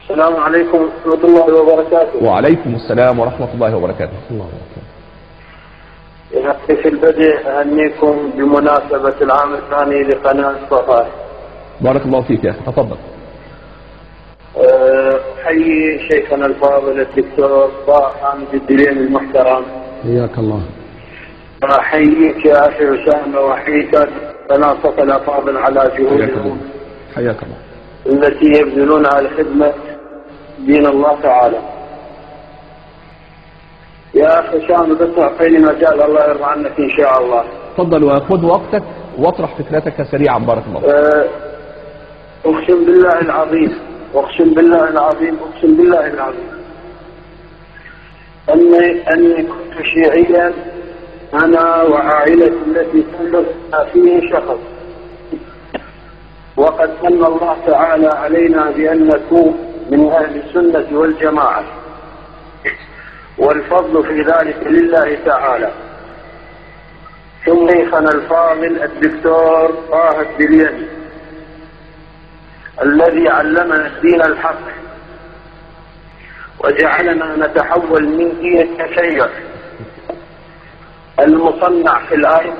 السلام عليكم ورحمة الله وبركاته. وعليكم السلام ورحمة الله وبركاته. في البدء أهنيكم بمناسبة العام الثاني لقناة صفاء. بارك الله فيك يا أخي، تفضل. حيي شيخنا الفاضل الدكتور طه حامد الدليمي المحترم. حياك الله. أحييك يا أخي أسامة وأحييك قناة صفاء الأفاضل على جهودهم. حياك الله. التي يبذلونها لخدمة دين الله تعالى. يا أخي شام بس أعطيني مجال الله يرضى عنك إن شاء الله. تفضل وخذ وقتك واطرح فكرتك سريعا. بارك الله. أقسم بالله العظيم أقسم بالله العظيم أقسم بالله العظيم أني كنت شيعيا أنا وعائلتي التي تملك فيه شخص، وقد من الله تعالى علينا بأن نكون من أهل السنة والجماعة، والفضل في ذلك لله تعالى. ثم شيخنا الفاضل الدكتور طه الدليمي الذي علمنا الدين الحق وجعلنا نتحول من دين التشيع المصنع في الأرض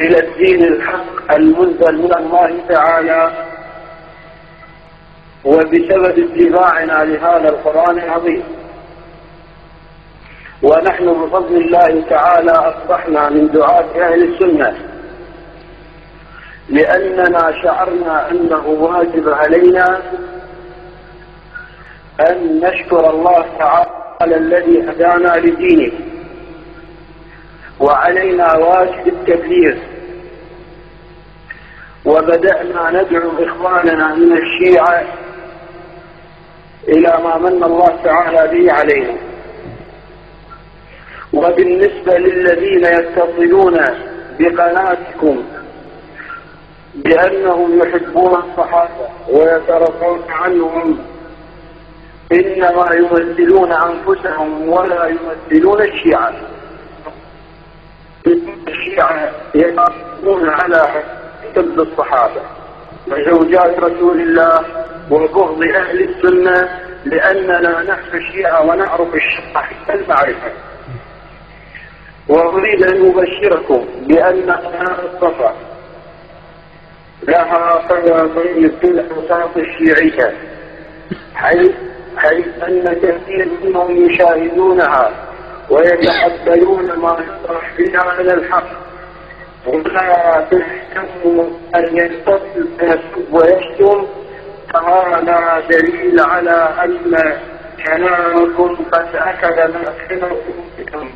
إلى الدين الحق المنزل من الله تعالى، وبسبب اتباعنا لهذا القرآن العظيم. ونحن بفضل الله تعالى أصبحنا من دعاة أهل السنة، لأننا شعرنا أنه واجب علينا أن نشكر الله تعالى الذي هدانا لدينه، وعلينا واجب التبليغ. وبدأنا ندعو إخواننا من الشيعة إلى ما من الله تعالى به علينا. وبالنسبة للذين يتصلون بقناتكم بأنهم يحبون الصحابة ويترضون عنهم، إنما يمثلون أنفسهم ولا يمثلون الشيعة. الشيعة يقومون على حب الصحابة وزوجات رسول الله وبغض أهل السنة، لأننا نحن الشيعة ونعرف الشيعة حتى المعرفة. وأريد أن أبشركم بأن قناة الصفا لها قناتين في الأوساط الشيعية، حيث أن كثير منهم يشاهدونها ويتقبلون ما يطرح فيها من الحق، ولا تحكموا أن يتصل يسب ويشتم، فهذا دليل على أن كلامكم قد أكد مأخذكم.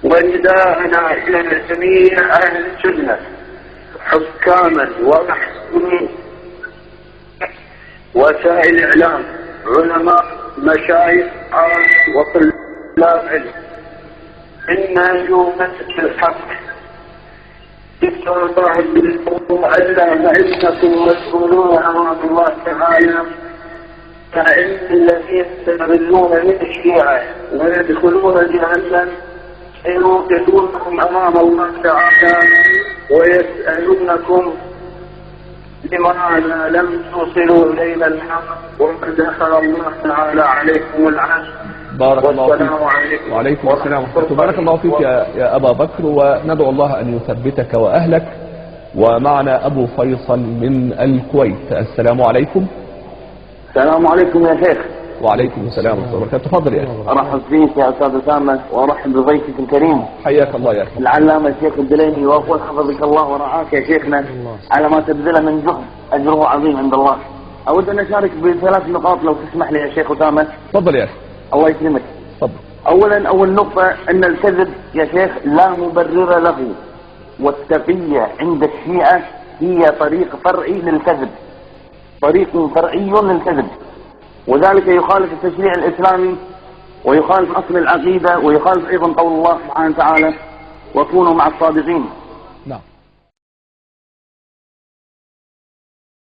ونداءنا إلى جميع أهل السنة حكاما ومحكومين، وسائل الإعلام، علماء، مشايخ، وطلاب علم، إن نجوم الحق ألا فإنكم مسؤولون أمام الله تعالى، فإن الذين يستغلون من الشيعة ويدخلون جهنم سيوقفونكم أمام الله تعالى ويسألونكم لماذا لم توصلوا إلينا الحق وقد دخل الله تعالى عليكم العهد. بارك الله فيك. وعليكم السلام ورحمة الله. بارك الله فيك يا أبا بكر، وندعو الله أن يثبتك وأهلك. ومعنا أبو فيصل من الكويت. السلام عليكم. السلام عليكم يا شيخ. وعليكم السلام ورحمة الله وبركاته. تفضل يا أخي. أرحب فيك يا أستاذ أسامة، وأرحب بضيفك الكريم حياك الله يا أخي العلامة الشيخ الدليمي، وأقول حفظك الله ورعاك يا شيخنا على ما تبذله من جهد، أجره عظيم عند الله. أود أن أشارك بثلاث نقاط لو تسمح لي يا شيخ أسامة. تفضل يا أخي. الله يكرمك. تفضل. أولا، أول نقطة أن الكذب يا شيخ لا مبرر له، والتقية عند الشيعة هي طريق فرعي للكذب، طريق فرعي للكذب، وذلك يخالف التشريع الإسلامي ويخالف أصل العقيدة ويخالف أيضا قول الله سبحانه وتعالى: وكونوا مع الصادقين.